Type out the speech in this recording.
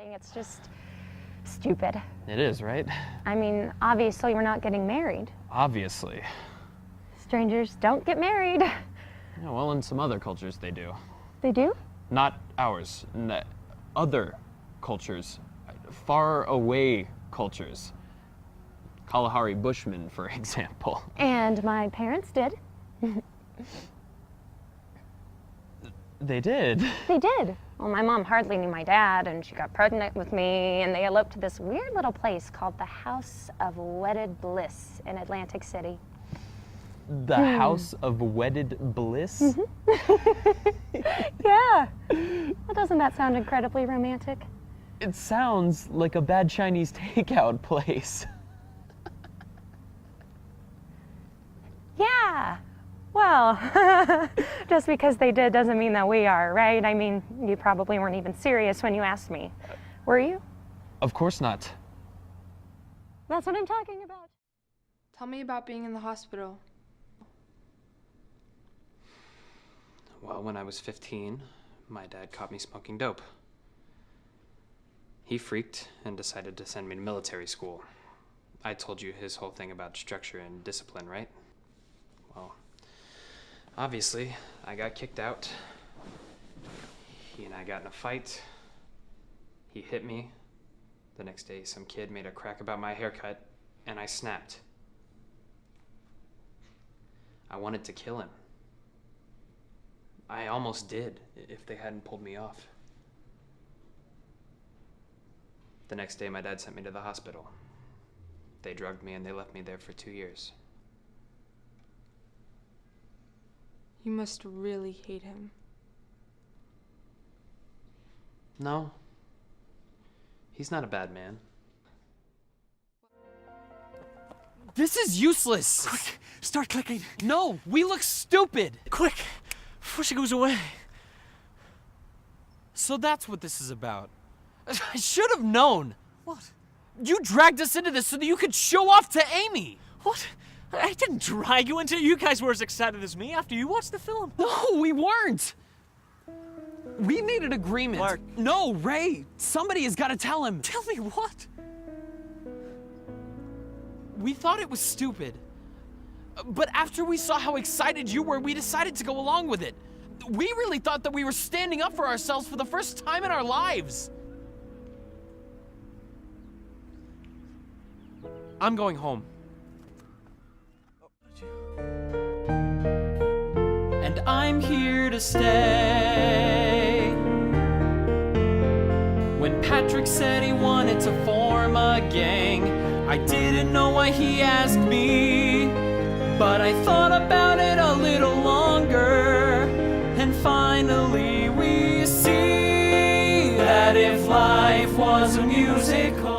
It's just stupid. It is, right? I mean, obviously we're not getting married. Obviously. Strangers don't get married. Yeah, well, in some other cultures they do. They do? Not ours. Other cultures. Far away cultures. Kalahari Bushmen, for example. And my parents did. They did? They did. Well, my mom hardly knew my dad, and she got pregnant with me, and they eloped to this weird little place called the House of Wedded Bliss in Atlantic City. The House of Wedded Bliss? Yeah. Well, doesn't that sound incredibly romantic? It sounds like a bad Chinese takeout place. Yeah. Well, just because they did doesn't mean that we are, right? I mean, you probably weren't even serious when you asked me. Were you? Of course not. That's what I'm talking about. Tell me about being in the hospital. Well, when I was 15, my dad caught me smoking dope. He freaked and decided to send me to military school. I told you his whole thing about structure and discipline, right? Well, obviously, I got kicked out. He and I got in a fight. He hit me. The next day, some kid made a crack about my haircut, and I snapped. I wanted to kill him. I almost did, if they hadn't pulled me off. The next day, my dad sent me to the hospital. They drugged me and they left me there for 2 years. You must really hate him. No. He's not a bad man. This is useless! Quick, start clicking. No, we look stupid! Quick, before she goes away. So that's what this is about. I should have known. What? You dragged us into this so that you could show off to Amy. What? I didn't drag you into it. You guys were as excited as me after you watched the film. No, we weren't. We made an agreement. Mark. No, Ray. Somebody has got to tell him. Tell me what? We thought it was stupid. But after we saw how excited you were, we decided to go along with it. We really thought that we were standing up for ourselves for the first time in our lives. I'm going home. And I'm here to stay. When Patrick said he wanted to form a gang, I didn't know why he asked me, but I thought about it a little longer, and finally we see that if life was a musical,